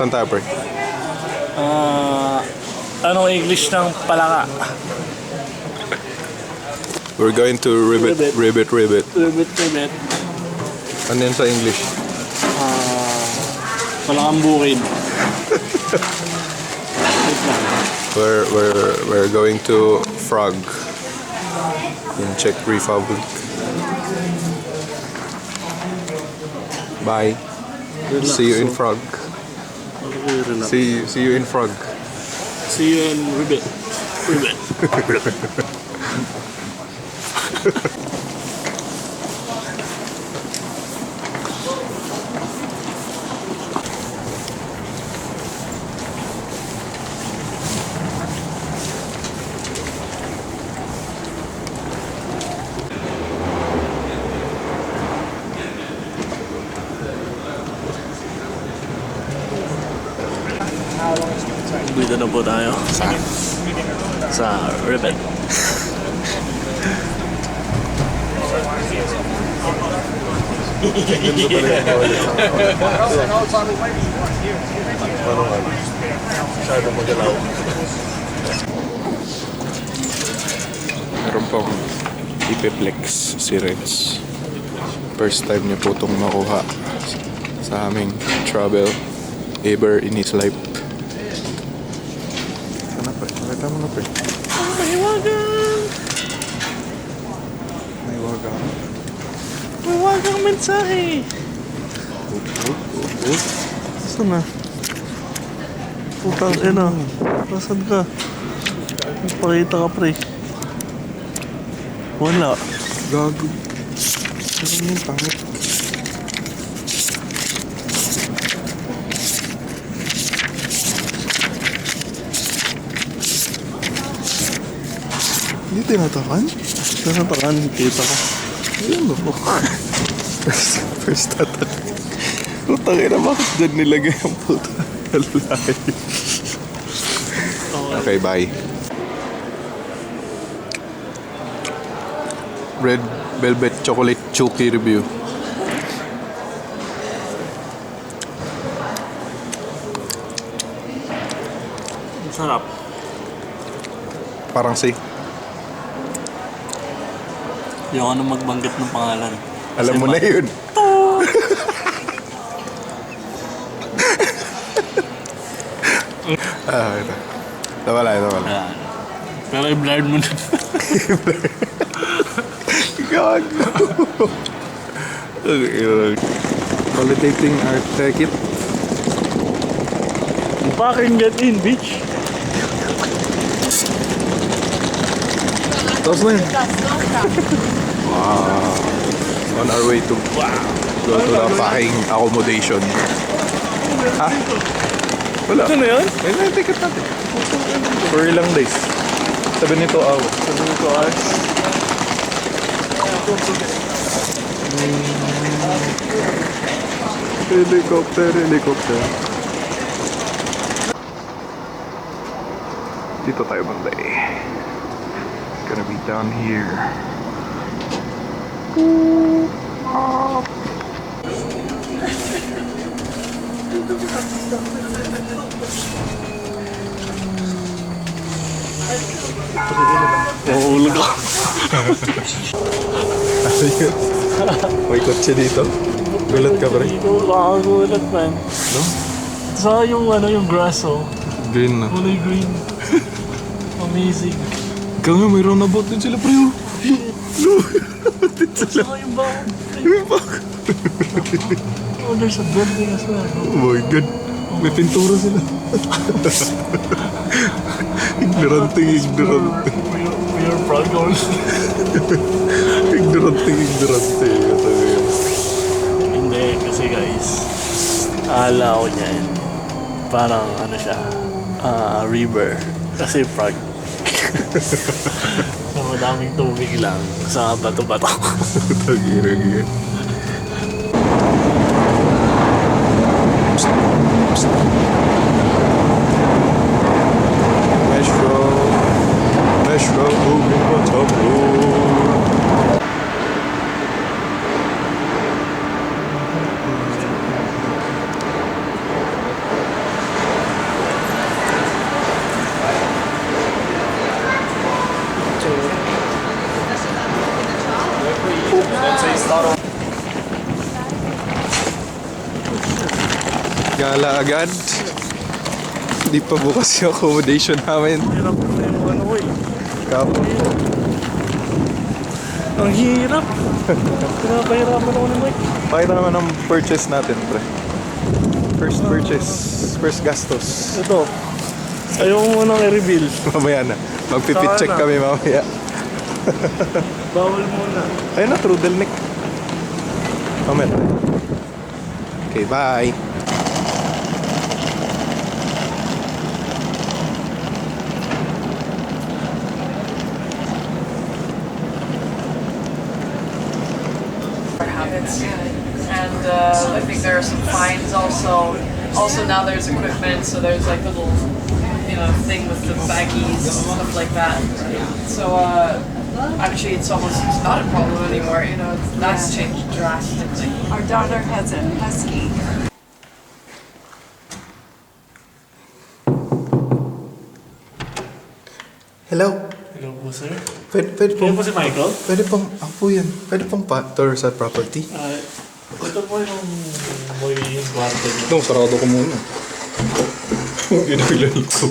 Saan tayo, pre? Anong English ng palaka? We're going to ribbit. Ribbit. Ano yan sa English? Palakang bukid. We're going to Frog in Czech Republic. Bye. See you in Frog. See you in Frog. See you in Ribbit. Dito na po tayo sa Ribbit. Meron pong ipiplex si Renz. First time niya po itong makuha sa aming travel ever in his life. Sana pa? Nakita mo na pa? May wagang mensahe. Saan na? Putang ina. Nasaan ka? Pakita ka, pre. Wala. Gago. Ano yung pangit? Hindi tinatakan? Tinatakan, kita ko. Ayun mo. First attack. Putang ina, bakit dyan nilagay ang puta? Lalaki. Okay, bye. Red Velvet Chocolate Chuki review. Sarap. Parang si. Yung ano magbanggit ng pangalan. Alam mo na yun. Ito. Nawala. Ayan. Pero i-blurred mo na. Gago. Validating art kit. Back and get in, bitch. Tapos na yun. Wow. On our way to go to the packing accommodation. Ha? Wala. Ano yun? Ayun na yung ticket natin. For ilang days? 72 hours. 72 hours. Helicopter. Dito tayo banday. Gonna be down here. Mahulog ako. Ano yun? May kotse dito. Gulat ka ba rin? Hindi ko makagulat, man. No? Sa yung grass, oh. Green na. Kulay green. Amazing. Ikaw nga, may roundabout din sila, pre. No! Saka yung bako. Oh, there's a building as well. Oh my God. May pintura sila. Ignorante. We are proud goals. Ignorante. Hindi, kasi guys, akala ko niyan, parang ano siya, river. Kasi Prague. So, madaming tubig lang sa bato-bato. Tagirag. Metro, moving on top road. Gala agad. Hindi pa bukas yung accommodation namin. Hirap na yung ano ko eh. Kapon po. Ang hirap. Pinapahirapan ako ni Mike. Pakita naman ang purchase natin, pre. First purchase. First gastos. Ito. Ayaw mo munang i-reveal. Mamaya na. Magpipit check Saka na. kami mamaya. Bawal muna. Ayun na, trudel neck. Mamaya na. Okay, bye. Habits, and I think there are some fines also. Also now there's equipment, so there's like a little, thing with the baggies and stuff like that. So actually, it's almost not a problem anymore. That's changed drastically. Our daughter has a husky. Hello. Hello po, sir. Pwede Kaya po si Michael? Pwede pong, ako po yan. Pwede pong tour sa property. Ito po yung magiging kwarto niyo. No, sarado ko muna. Ginaglan ko.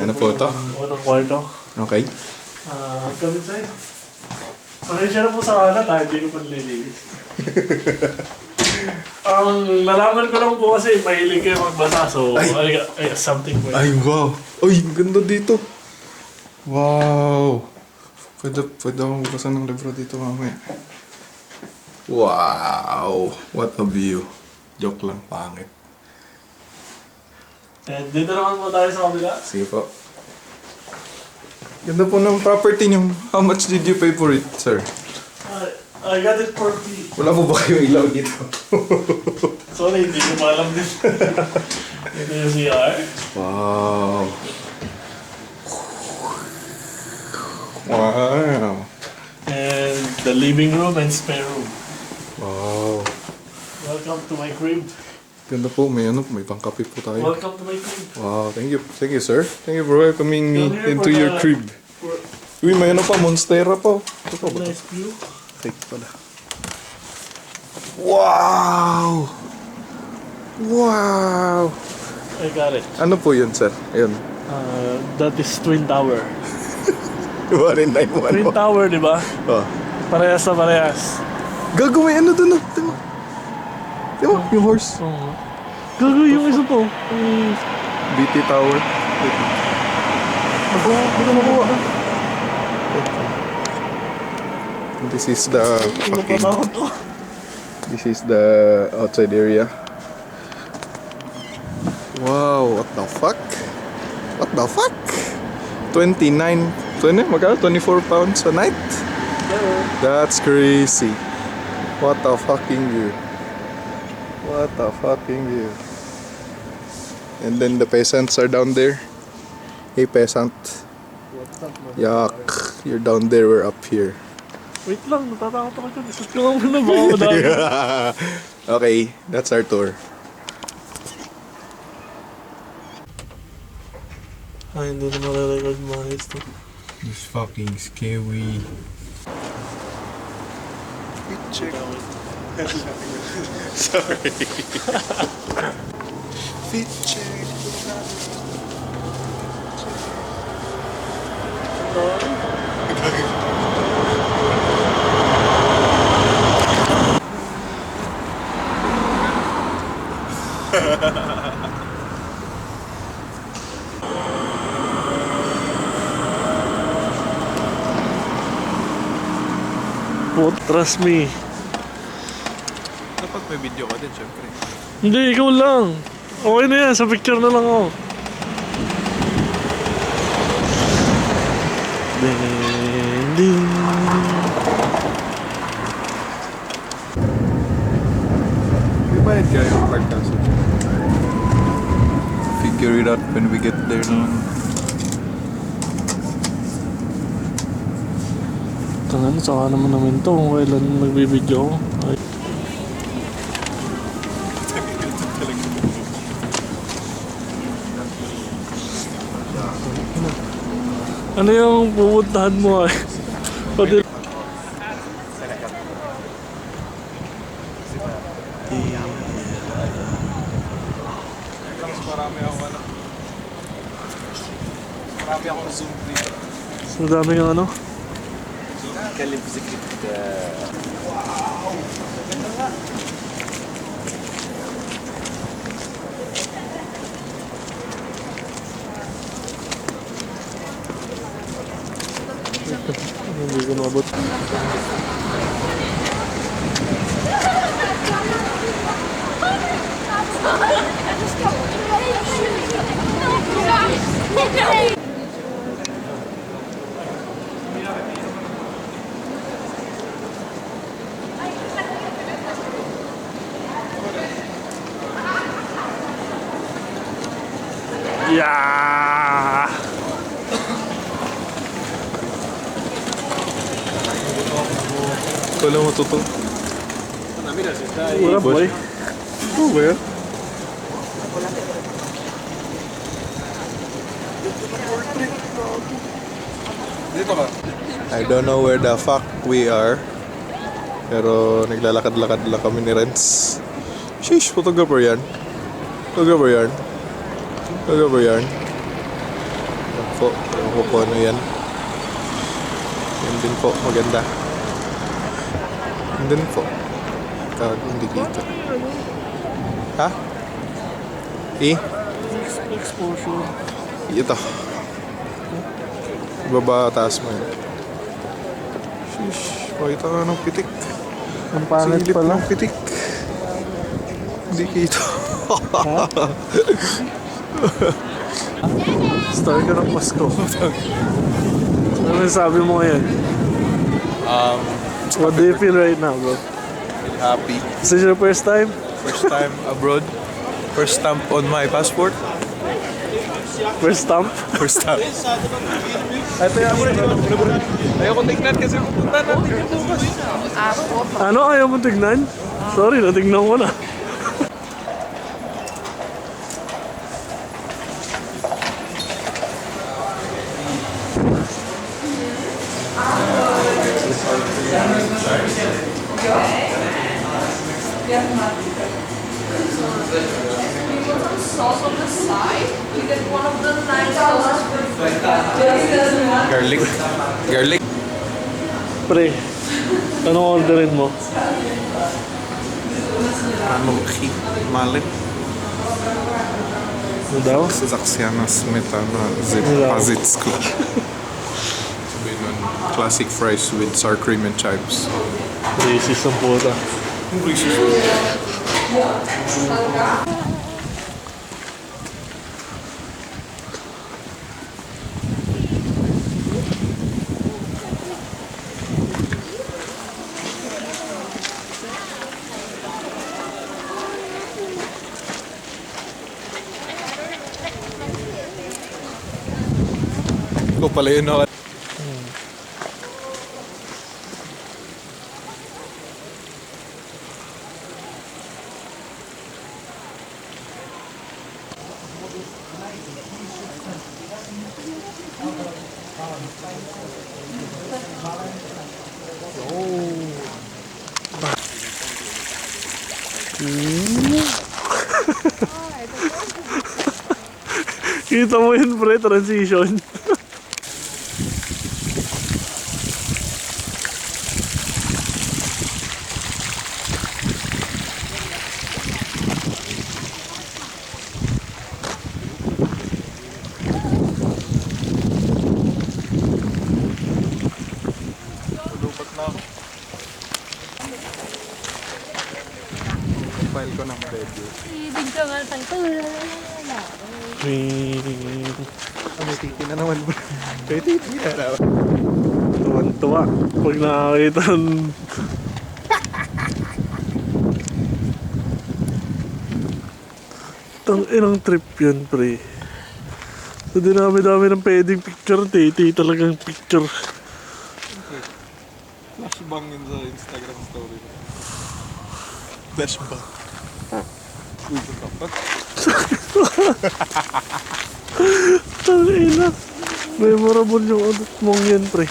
Ano po ito? Unang kwarto. Okay. Kami sa'yo. Pasensya na po sa kalat ha, hindi ko pa nililinis. Ang nalaman ko lang po kasi mahilig kayo magbasa, so something po. Ay, wow. Ay, ganda dito. Wow. Pwede akong buksan ng libro dito mamaya. Wow. What a view. Joke lang, pangit. And dito naman po tayo sa kabila. Sige po. Ganda po ng property niyo. How much did you pay for it, sir? I got it for free. Wala po ba kayong ilaw dito? Sorry, hindi ko pa alam din. Ito yung CR. Wow. Wow. And the living room and spare room. Wow. Welcome to my crib. Ganda po, may pangkape po tayo. Welcome to my crib. Wow, thank you sir. Thank you for welcoming me Come here into for your the- crib. For Uy, may ano pa, Monstera pa. Ito pa ba ito? nice view. Take pala. Wow! Wow! I got it. Ano po yun, sir? Ayun. That is Twin Tower. 1991. Twin Tower, di ba? Oh. Parehas na parehas. Gago, may ano dun. Tingnan mo. Tingnan mo, yung horse. Oo. Gago yung isa po. BT Tower. Hindi ko makuha. This is the fucking... Napatakot ko. This is the outside area. Wow, what the fuck? What the fuck? 24 pounds a night? That's crazy. What a fucking view. What a fucking view. And then the peasants are down there. Hey peasant. Yuck. You're down there, we're up here. Wait lang, natatakot ako dyan. Isot ko lang muna, baka madami. Okay, that's our tour. Ay, hindi na marirecord mga hits to. This fucking scary. Picture. Sorry. Picture. Trust me. Dapat may video ka din, syempre. Hindi, ikaw lang. Okay na yan, sa picture na lang ako. Ding, ding. May bayad kaya yung park kaso. Figure it out when we get there naman. Tangan, saka naman namin to kung kailan magbibideo ako. Ay. Ano yung pupuntahan mo ay? Pati Marami akong ano. Marami akong zoom dito. So dami yung ano? Kalipsikip ka. Hindi ko mabot. Yeah! Ikaw lang matuto. Wala boy. Oh, well. Dito ka. I don't know where the fuck we are. Pero naglalakad-lakad lang kami ni Renz. Sheesh, photographer yan. Photographer yan. Photographer yan. Yan po. Ewan ko po ano yan. Yan din po. Maganda. Yan din po. Tawag indicator. Ha? Exposure. Ito. Baba, taas mo yan. Sheesh. Pakita ka ng pitik. Ang pangit Silip pala. ng pitik. Hindi kita. Start ka ng Pasko. Ano sabi mo ngayon? What do you feel right now, bro? Happy. Is this your first time? First time abroad. First stamp on my passport. First stamp? First stamp. Ito yung ayaw ko tignan kasi pupunta natin yung bukas. Ano? Ayaw mo tignan? Sorry, natignan ko na. Sauce on the side. You get one of the $9 for Garlic. Garlic. Pre, anong orderin mo? Анухи. Малин. Ano daw? Zaksiana smetana Wala. Pazitsky. Classic fries with sour cream and chives. Racist ang puta. Ikaw pala yun ako. Kita mo yun, pre, transition. Lupat na ako. File ko ng review. May titi na naman bro. May titi na naman. Tuwan-tuwa pag nakakita ng... Tang inang trip yun, pre. So dinami-dami ng pwedeng picture, titi talagang picture. Flashbang yun sa Instagram story. Flashbang. Uy, dapat. Tang ina. Memorable yung utot mong yan, pre.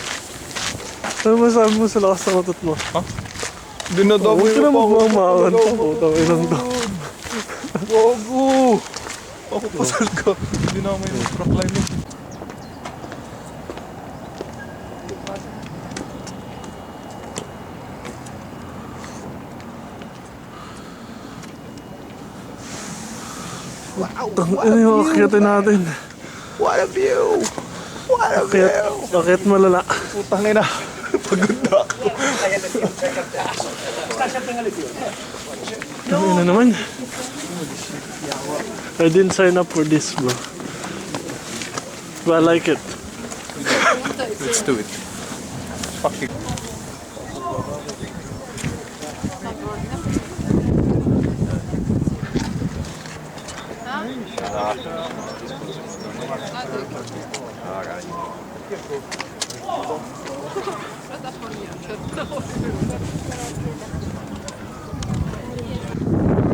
Ano masabi mo sa lakas ng utot mo? Dinadaboy Huwag ka na magmamakan pa po. Tang inang to. Gogo! Papapasal ka. Hindi na ako may rock climbing. Ano yung akitin natin? What a view! What a view! Akit malala. Putang ina. Pagod na ako. Ano na naman? I didn't sign up for this, bro. But I like it. Let's do it. Fucking.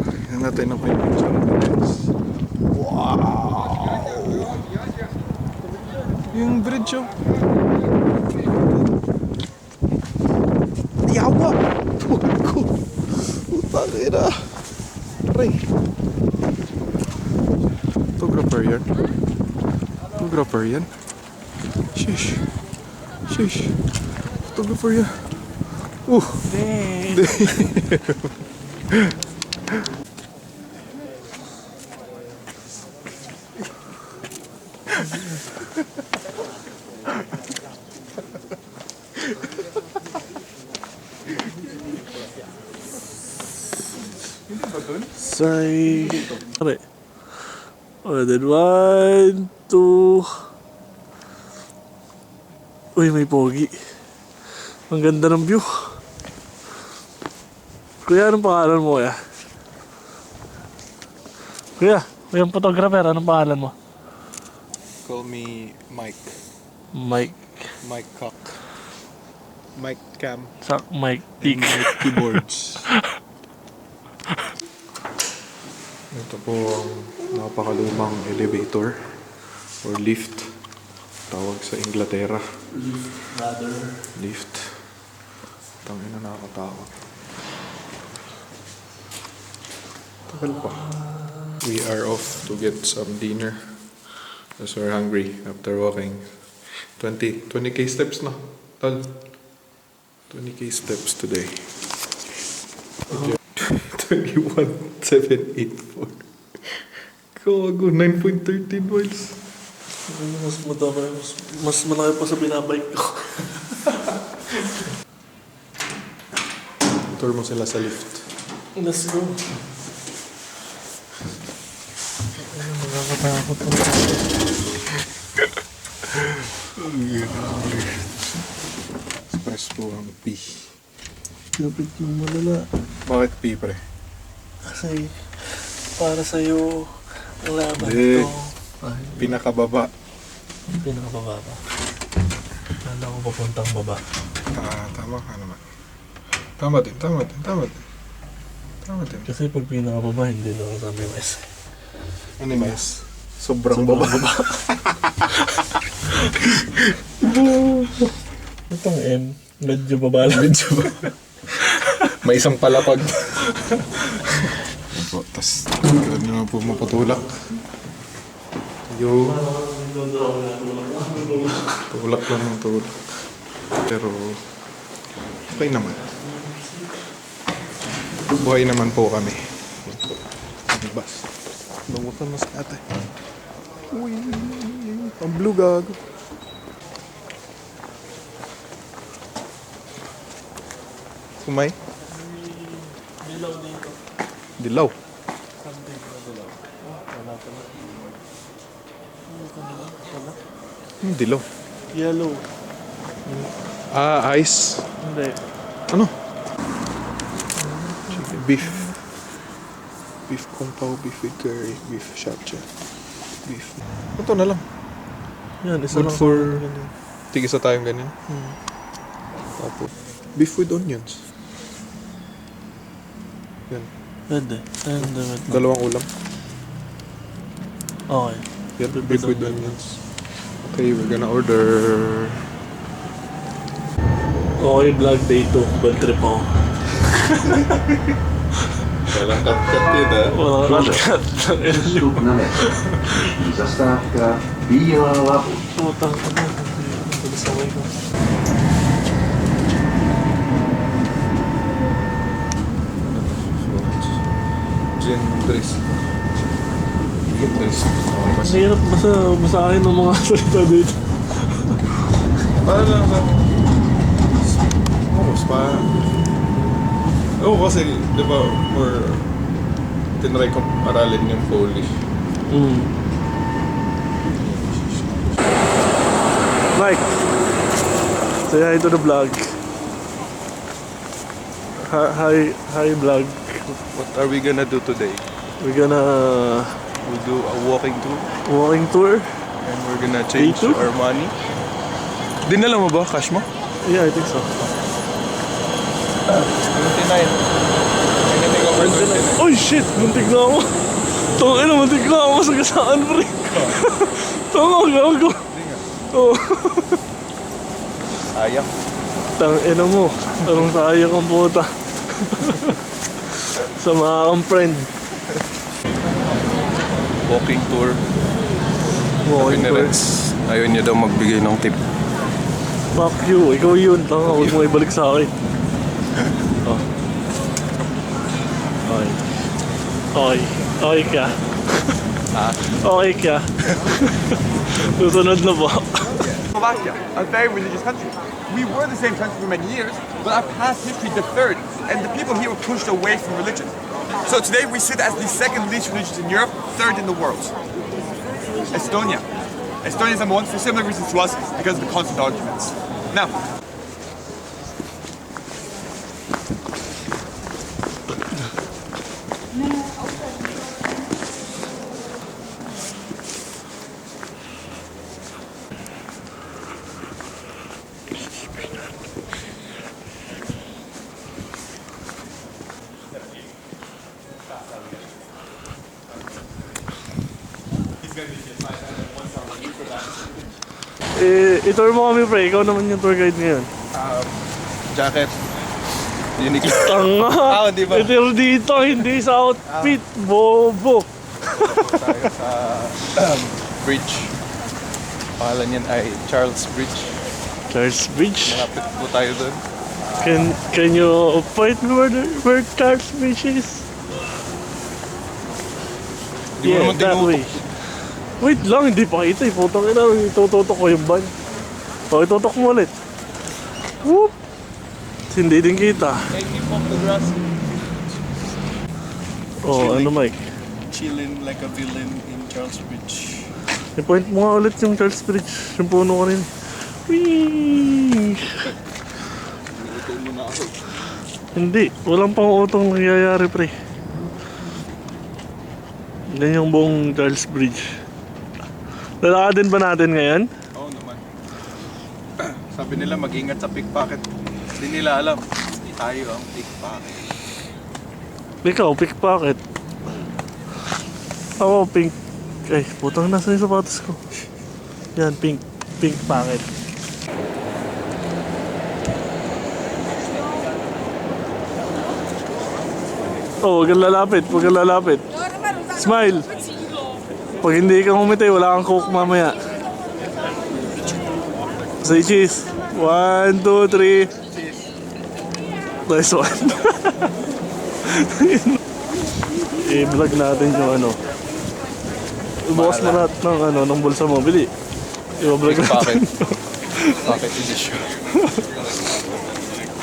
Tingnan natin ang pinipicture natin. Wow! Yung bridge oh. Yawa! Tuhod ko! Putang ina! Aray! Photographer yan. Photographer yan. Shish! Shish! Photographer yan. Damn! Say. Pare. Oh, then 1, 2. Uy, may pogi. Ang ganda ng view. Kuya, anong pangalan mo, kuya? Kuya, yung photographer, anong pangalan mo? Call me Mike. Mike. Mike Cock. Mike Cam. Sak Mike Tick. Keyboards. Ito po ang napakalumang elevator or lift. Tawag sa Inglaterra. Lift. Tangin na nakakatakot. Tagal pa. We are off to get some dinner. Because we're hungry after walking 20k steps na. Tol. 20k steps today. 21,784. Kawago, 9.13 miles. Mas madami, mas malaki pa sa binabike ko. Tour mo sila sa lift. Let's go. Nakakatakot ko. Express po ang P. Lapit yung malala. Bakit P, pre? Kasi para sa'yo ang laban Hindi. ito. Ay, Pinakababa. pinakababa pa. Kala ko papuntang baba. Tama ka naman. Tama din. Kasi pag pinakababa, hindi lang sa MS. Ano yung mas? Sobrang baba. Itong M, medyo baba lang. May isang palapag. Opo, tas gano'n naman po mapatulak. Yo. Tulak lang ng tulak. Pero okay naman. Buhay naman po kami. Bas. Bangutan mas ate. Uy, ang blue gago. Kumay? Dilaw dito. Dilaw. Something na dilaw. Wala pala. Wala. Dilaw. Yellow. Ice. Hindi. Ano? Beef. Beef kung pao, beef with curry, beef shaksha. Beef. Ito na lang. Yan, isa Good lang for... sa ganyan. Tigisa tayong ganyan. Tapos, beef with onions. Yan. Pwede. Pwede. Dalawang ulam. Okay. Yan, beef with onions. Okay, we're gonna order... Okay, vlog day 2. Bad trip ako. Walang cut-cut yun ah. Walang cut. Zastávka Bílá Labu. Putang ina. Bilis ako ito. Gin Dres. Gin Dres. Ang hirap basahin ng mga salita dito. Para lang sa... mas pa... kasi, di ba, more... Tinry kong aralin yung Polish. Mike, say hi to the vlog. Hi vlog. What are we gonna do today? We're gonna We'll do a walking tour walking tour. and we're gonna change Day two? our money. Dinala mo ba? Cash mo? Yeah, I think so. 29. Anything over 29. Oh shit! Muntik na ako. Tangina, muntik na ako masagasaan, pre. Tanga, gago. Oh. Sayang. Tangina mo. Anong sayang ang puta. Sama kang friend. Walking tour. Walking tour. Pinarets. Ayaw niya daw magbigay ng tip. Fuck you. Ikaw yun. Tanga, huwag mo ibalik sa akin. Oh. Okay. Okay. Okay ka. Okay ka. Susunod na po. Slovakia, a very religious country. We were the same country for many years, but our past history differed, and the people here were pushed away from religion. So today we sit as the second least religious in Europe, third in the world. Estonia. Estonia is number one for similar reasons to us, because of the constant arguments. Now, I-tour mo kami, pre. Ikaw naman yung tour guide ngayon. Jacket. Unique. Tanga! Hindi ba? I-tour dito, hindi sa outfit. Bobo! Tayo sa bridge. Pangalan yan ay Charles Bridge. Charles Bridge? Malapit po tayo doon. Can you point me where Charles Bridge is? Di mo naman that way. tinutok. Wait lang, hindi pa kita. Putang ina, itututok ko yung van. O, itutok mo ulit. Whoop! Hindi din kita. Keep off the grass. Oh, ano Mike? Chilling like a villain in Charles Bridge. I-point mo nga ulit yung Charles Bridge. Yung puno ko rin. Whee! Hindi, walang pang-utong nangyayari, pre. Yan yung buong Charles Bridge. Lalakadin ba natin ngayon? Oo naman. Sabi nila mag-ingat sa pickpocket. Hindi nila alam. Tayo ang pickpocket. Ikaw, pickpocket. Ako, pink. Ay, putang nasa yung sapatos ko. Yan, pink. Pink pocket. Oh, huwag kang lalapit. Huwag kang lalapit. Smile. Pag hindi ka umiti, wala kang coke mamaya. Say cheese. 1, 2, 3. Nice one. I-vlog natin yung ano. Ibukas mo lahat ng ano, ng bulsa mo. Bili. I-vlog natin. Pocket edition.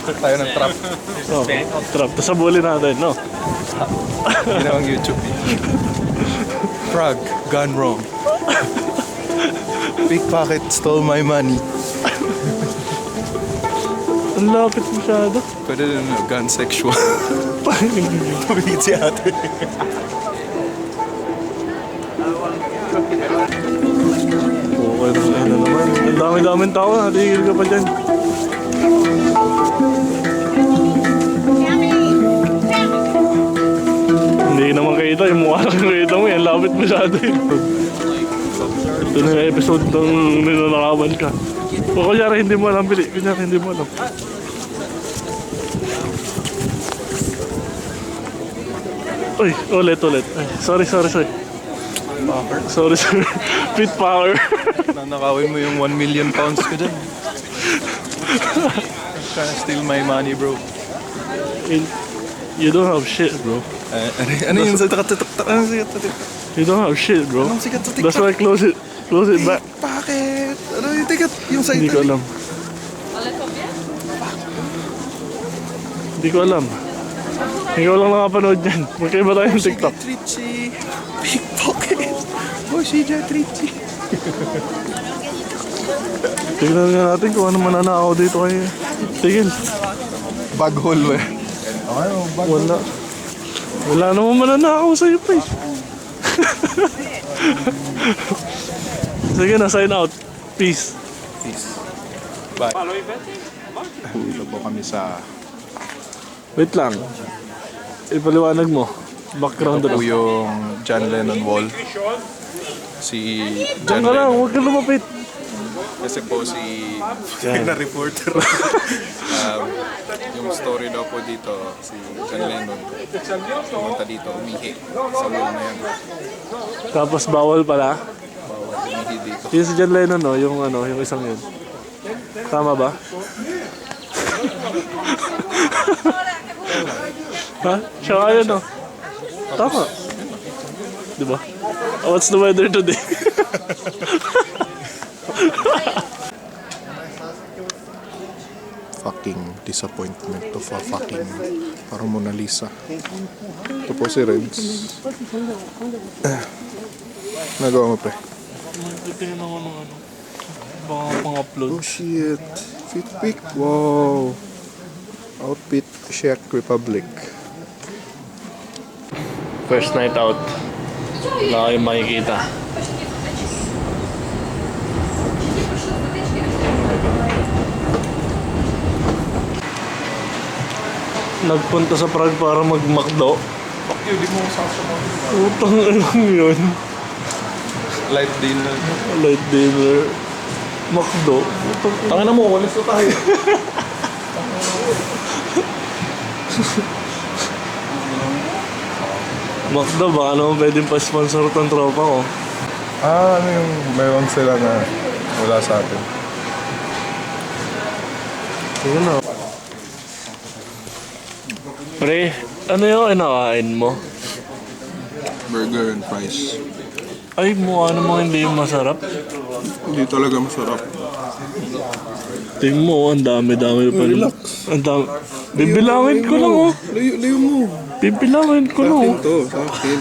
Tayo ng trap. Oh, trap. Tapos sabulin natin, no? Ginawang YouTube video. Frog gone wrong. Pickpocket stole my money. Ang lapit masyado. Pwede din gun sexual. Tumigit si ate. Okay na naman. Ang dami-daming tao. Natigil ka pa dyan. Hindi naman kita. Yung mukha lang kita mo. Ang lapit masyado eh. Ito na yung episode ng ninanakawan ka. O kunyari hindi mo alam, Bili. Kunyari hindi mo alam. Uy, ulit. Ay, sorry. Sorry. Pit power. Nanakawin mo yung 1 million pounds ko dyan. Trying to steal my money, bro. You don't have shit, bro. Ano yun sa TikTok? Ano sikat sa TikTok? You don't have shit, bro. Anong sikat sa TikTok? That's why close it back. Bakit? Ano yung tikat? Yung sa Hindi ko alam. Hindi ko alam. Ikaw lang nakapanood yan. Magkaiba tayo ng TikTok. Richie. Pickpocket. CJ Richie. Tignan nga natin kung ano mananakaw dito kay Tigil. Bag hole, we. Wala namang mananakaw sa'yo pa eh. Sige na, sign out. Peace. Bye. Dito po kami sa Wait lang. Ipaliwanag mo. Background ito po na. yung John Lennon wall. Si Diyan John ka lang, Lennon. huwag ka lumapit. Kasi po si Yan. na reporter. Yung story daw po dito, si John Lennon pumunta dito, umihi sa wall na yan. Tapos bawal pala. Bawal umihi dito. Yung si John Lennon, no? Yung isang yun. Tama ba? Ha? Siya nga yun, no? Tama. Diba? What's the weather today? Fucking disappointment of a fucking parang Mona Lisa. Ito po si Reds. Nagawa mo, pre? Tingnan ako ng ano. Baka pang-upload. Oh shit. Fit pic. Wow. Outfit Czech Republic. First night out. Wala kayong makikita. Nagpunta sa Prague para mag-McDo. Hindi mo sasama. Utang lang yun. Light dinner. Light dinner. McDo. Tangina mo, walis na tayo. McDo, baka naman pwedeng pa-sponsor tong tropa ko. Ano yung meron sila na wala sa atin? Sige na. Pre, ano yung kinakain mo? Burger and fries. Ay, mukha namang hindi yung masarap. Hindi talaga masarap. Tingnan mo, ang dami-dami pa. Relax. Ang dami. Bibilangin ko lang, oh. Layo mo. Bibilangin ko lang, oh. To, sa akin.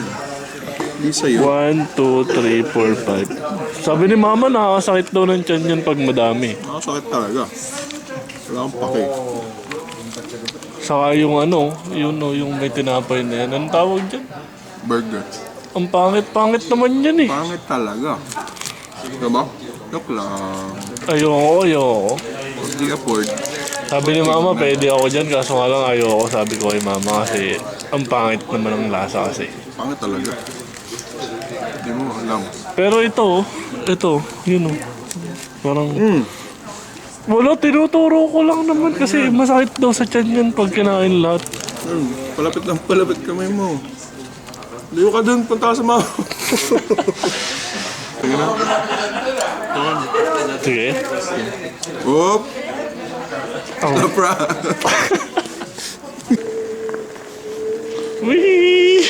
Hindi sa'yo. 1, 2, 3, 4, 5. Sabi ni mama, nakakasakit daw ng tiyan yan pag madami. Nakasakit talaga. Wala kang pake. Saka yung ano, yung may tinapay na yan. Anong tawag dyan? Burger. Ang pangit-pangit naman yan eh. Pangit talaga. Diba? Joke lang. Ayoko. Hindi afford. Sabi ni mama, pwede ako dyan, kaso nga lang ayoko. Sabi ko kay mama kasi ang pangit naman ang lasa kasi. Pangit talaga. Hindi mo alam. Pero ito, yun oh. Parang, wala, tinuturo ko lang naman kasi masakit daw sa tiyan yan pag kinain lahat. Palapit kamay mo. Liyo ka dun, punta ka sa mama. Sige. Oop! Napra! Wee!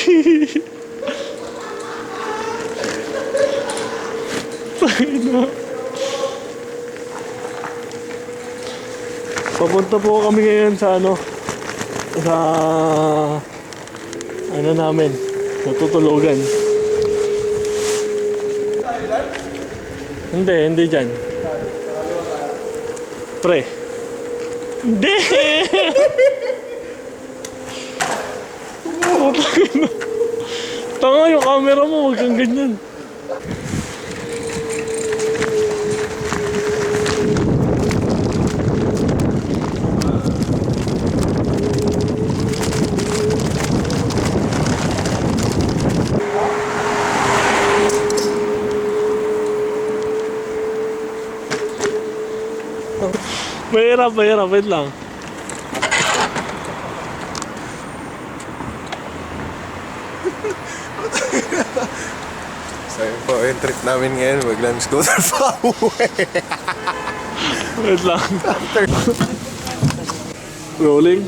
Papunta po kami ngayon sa namin, natutulugan. Hindi dyan. Pre. Hindi! Tanga yung camera mo, huwag kang ganyan. Mahirap, wait lang. So yun po, yung trip namin ngayon, mag-lime scooter pa uwi. Wait lang. Rolling.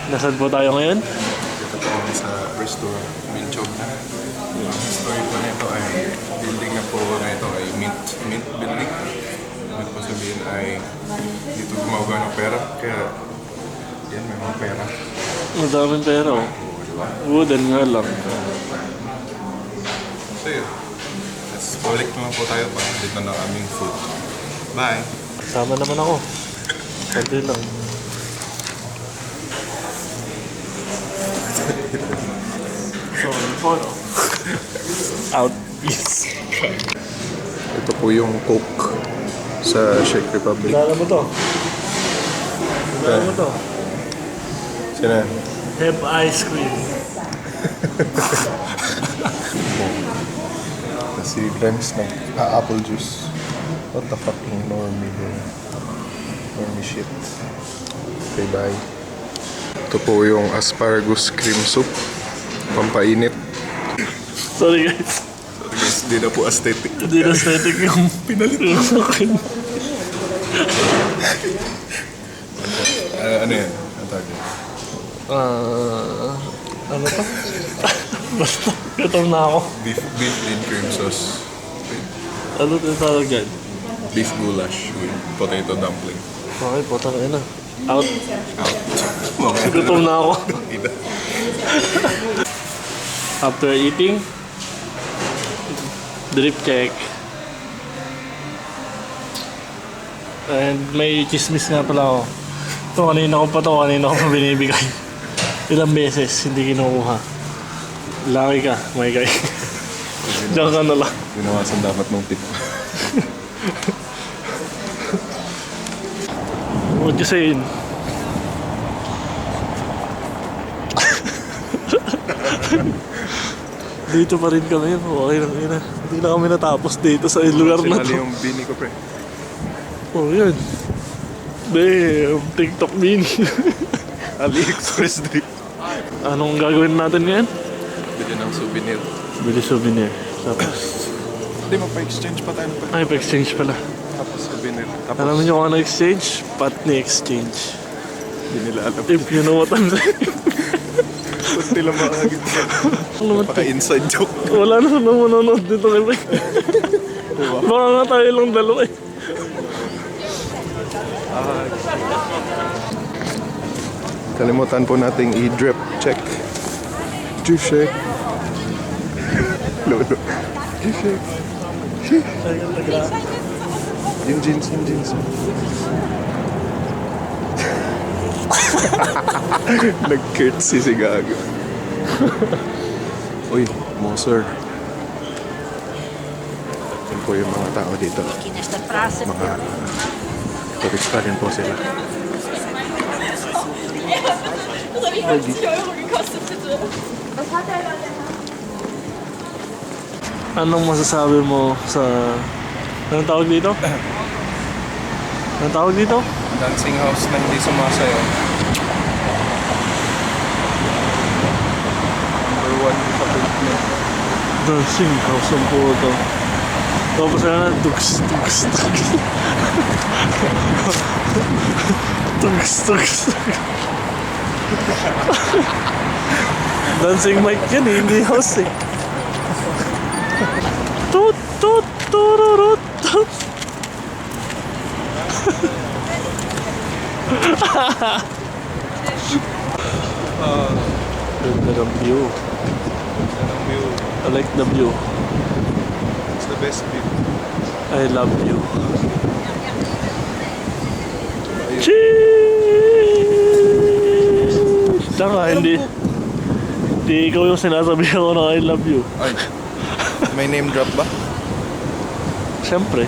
Nasaan po tayo ngayon? Dito po kami sa restaurant, Minchog. Ang story po nito ay, building na po nito ay mint building. Ibig po sabihin ay dito gumagawa ng pera, kaya yan, may mga pera. Madaming pera oh. Wooden nga lang. So yun, let's balik naman po tayo pa dito na aming food. Bye! Sama naman ako. Konti lang. Sorry po. Out. Yes. Ito po yung Coke sa Czech Republic. Kilala mo to? Kilala mo to? Sino yan? Have ice cream. Si Grimes ng apple juice. What the fucking normie bro. Normie shit. Okay, bye. Ito po yung asparagus cream soup. Pampainit. Sorry guys. Sorry guys, di na po aesthetic. Hindi na aesthetic yung pinalit yung akin. Ano yan? Ang tawag yan? Ano to? Basta, gutom na ako. Beef and cream sauce. Ano ito tawag yan? Beef goulash with potato dumpling. Okay, putang ina. Out. Out. Mga Gutom na ako. ina. After eating, drip check. And may chismis nga pala ako. Ito, kanina ko pa binibigay. Ilang beses, hindi kinukuha. Laki ka, may guy. Diyan ka na lang. Binawasan dapat ng tip. What you saying? Dito pa rin kami. Okay lang yun. Hindi na kami natapos dito sa lugar na Sinali to. yung bini ko pre. Oh, yun. Damn, TikTok mini. AliExpress drip. Anong gagawin natin ngayon? Bili ng souvenir. Bili souvenir. Tapos, Hindi, magpa-exchange pa tayo. ay, pa-exchange pala. Tapos souvenir. Tapos Alam niyo kung ano exchange? Patni exchange. hindi nila alam. If you know what I'm saying. Kunti lang makakagit ka. Ano naman Paka-inside joke. wala na manonood dito kay Mike. Baka nga tayo lang dalawa eh. Kalimutan po nating i-drip check. Drip check. Lolo. Drip check. Yung jeans. Nag-curtsy si Gago. Uy, Moser. Yan po yung mga tao dito. Mga tourist pa rin po sila. Anong masasabi mo sa... Anong tawag dito? Anong tawag dito? Dancing house na hindi sumasayaw. Number 1 sa Philippines. Dancing house ang po ito. Tapos na tugs. Tugs. Dancing mic yan eh, hindi house eh. Tut. Ganda ng view. Anong view? I like the view. It's the best view. I love you. Cheese! Tanga, hindi. Hindi ikaw yung sinasabi ko na I love you. Ay, may name drop ba? Siyempre,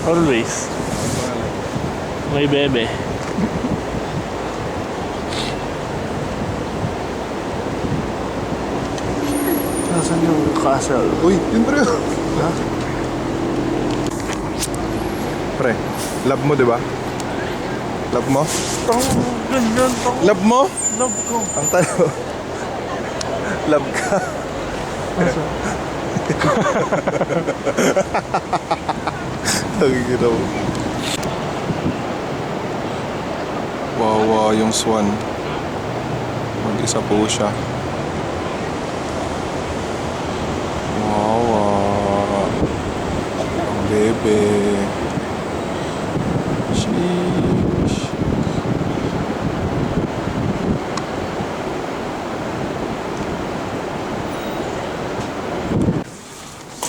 always. May bebe. Nasaan yung castle? Uy, yun pre. Ha? Pre, love mo, di ba? Love mo? Ganyan, Love mo? love ko. Ang tanong. Love ka. Ang ginaw. Wawa yung swan. Mag-isa po siya. Wawa. Ang bebe. Sheesh.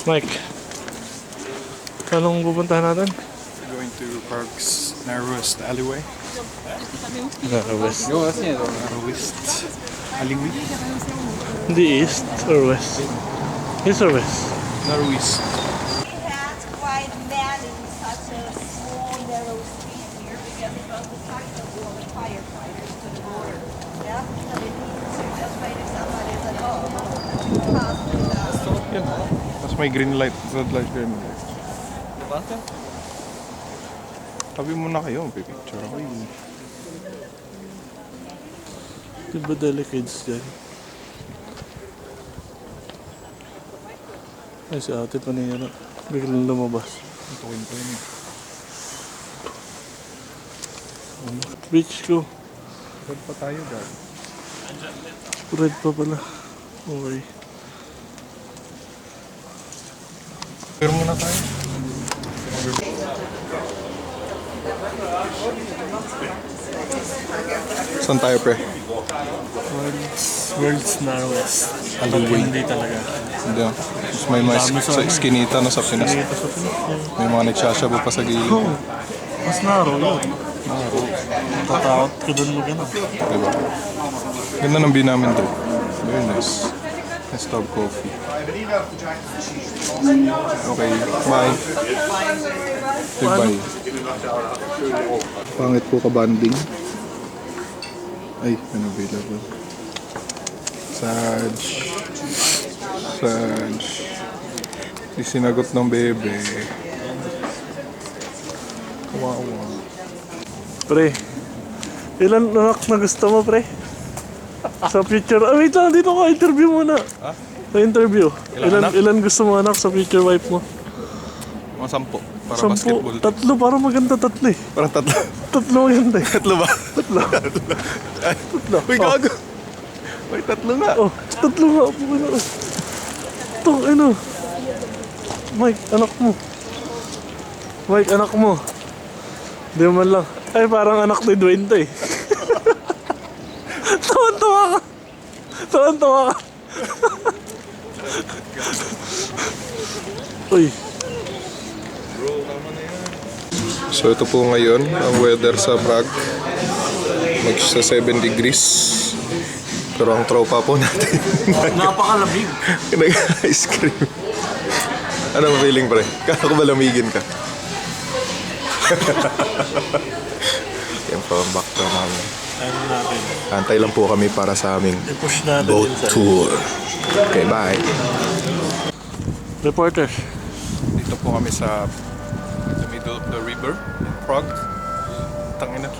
Mike, anong pupuntahan natin? Going to Park's narrowest alleyway. West. Narrowest alleyway. Hindi east or west? East or west? Narrowest. That's why the man in such a small, narrow street here, because it was the target of all the firefighters to the border. Yeah, and it means you're just waiting somebody said, oh, pass through the Yan. Tapos may green light, red light, green light. Tabi muna kayo, pipicture ako yun. Diba delicates dyan? Ay, si ate pa niya na. Biglang lumabas. Tutukin ko yun eh. Beach ko. Saan pa tayo dad? Red pa pala. Okay. Pero muna tayo. Saan tayo pre? World's narrowest. Alleyway. Hindi talaga. Hindi ah. Tapos may mga sa iskinita na sa Pinas. Dito sa Pinas. May mga nagsasabo pa sa gilid. Oh, mas narrow yun. Natatakot ka dun mag-ano. Diba? Ganda ng view namin doon. Very nice. Let's stop coffee. Okay, bye. Okay, bye. Pangit po ka-banding. Ay, unavailable. Saj. Isinagot ng bebe. Kawawa. Pre, ilan anak na gusto mo, pre? Sa future... Ah, wait lang, dito ka, interview muna. Ha? Pa-interview. Ilan anak? Ilan gusto mo anak sa future wife mo? Mga 10. Para 10. basketball. Tatlo, para maganda tatlo eh. Parang tatlo. Tatlo maganda eh. Tatlo ba? Tatlo. Tatlo. Uy, gago. May tatlo nga. Oh, tatlo nga po na. Itong ano. Mike, anak mo. Mike, anak mo. Di man lang. Ay, parang anak ni Dwayne to eh. Tawan-tawa ka. Tawan-tawa ka. Uy. So ito po ngayon ang weather sa Prague. Mag-sa 7 degrees. Pero ang tropa po natin Napakalamig. nag-ice cream. Anong feeling pre? Kala ko malamigin ka. Yan po ang background namin. Ano natin? Antay lang po kami para sa aming I-push natin boat inside. tour. Okay, bye. Reporter. Dito po kami sa the middle of the river in Prague. Tangina.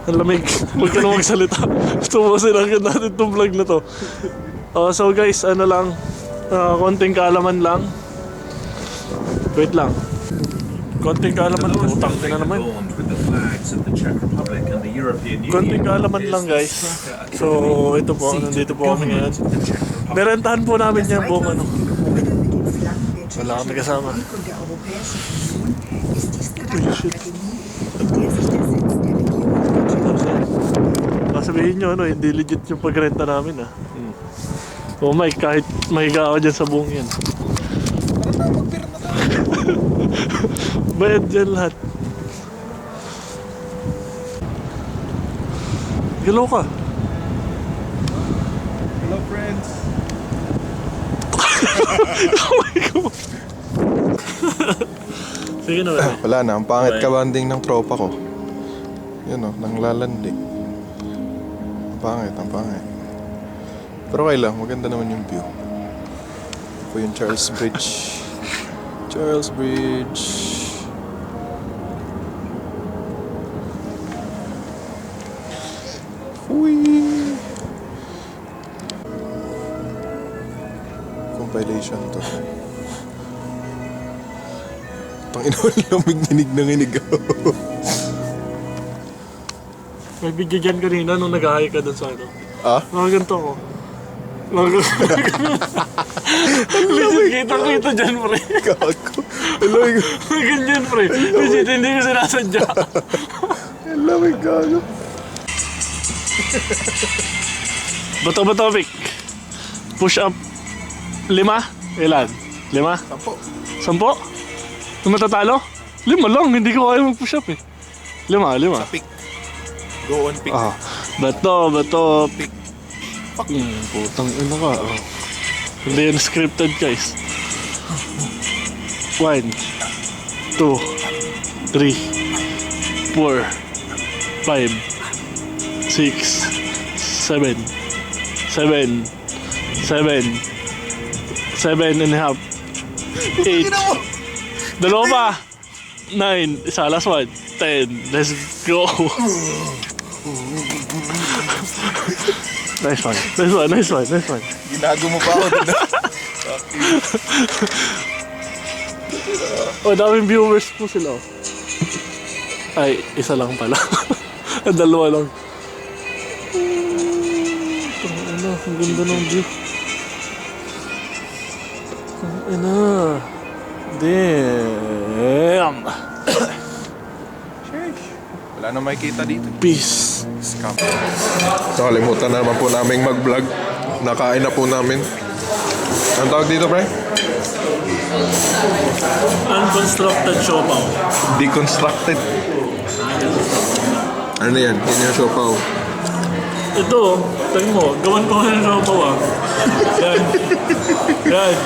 Ang lamig. Huwag ka na magsalita. Tumusin lang natin itong vlog na to. So guys, ano lang. Konting kaalaman lang. Wait lang. Konting kaalaman. Utang na naman. Konting kaalaman lang guys. So ito po. Nandito po kami ngayon. Merentahan po namin yung buong ano. Wala kami kasama. Uy, shit. Sabihin nyo, ano, hindi legit yung pagrenta namin, ah. Oh Mike, kahit mahiga ako dyan sa buong yan. Bayad dyan lahat. Hello ka. Hello friends. Oh my God. Sige na, ba? Wala na, ang pangit ka-banding ng tropa ko. Yun o, nang lalandi. Ang pangit. Pero okay lang, maganda naman yung view. Ito po yung Charles Bridge. Charles Bridge. Uy! Violation to. Tangina, lamig nginig. May video dyan kanina nung nag-hike ka dun sa ano. Ah? Mga ganito ko. Kita dyan, pre. Gago. Lamig. Ganyan, pre. Legit, hindi ko sinasadya. Lamig, gago. Bato, Vic. Push up. 5? Ilan? 5? 10? Kung matatalo? 5 lang, hindi ko kaya mag-push up eh. 5. Sa pick. Go on pick. Bato. Pick. Putang ina ka. Oh. Hindi yan scripted, guys. 1, 2, 3, 4, 5, 6, 7, 7 and a half, 8, dalawa pa, 9, isa, last one, 10, let's go. Nice one. Ginago mo pa ako dun. Oh, daming viewers po sila. Ay, isa lang pala. Dalawa lang. Ano, ang ganda ng view. Ano. Damn. Wala na makikita dito. Peace. Scam. Nakalimutan na naman po namin mag-vlog. Nakain na po namin. Anong tawag dito, pre? Unconstructed siopaw. Deconstructed. Ano yan? Yan yung siopaw. Ito, tingin mo, gawan ko ng siopaw ah. Yan.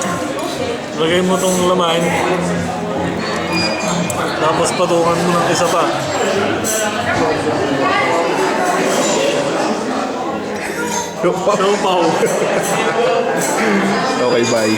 Lagay mo tong laman. Tapos patukan mo ng isa pa. Siopaw. Okay, bye.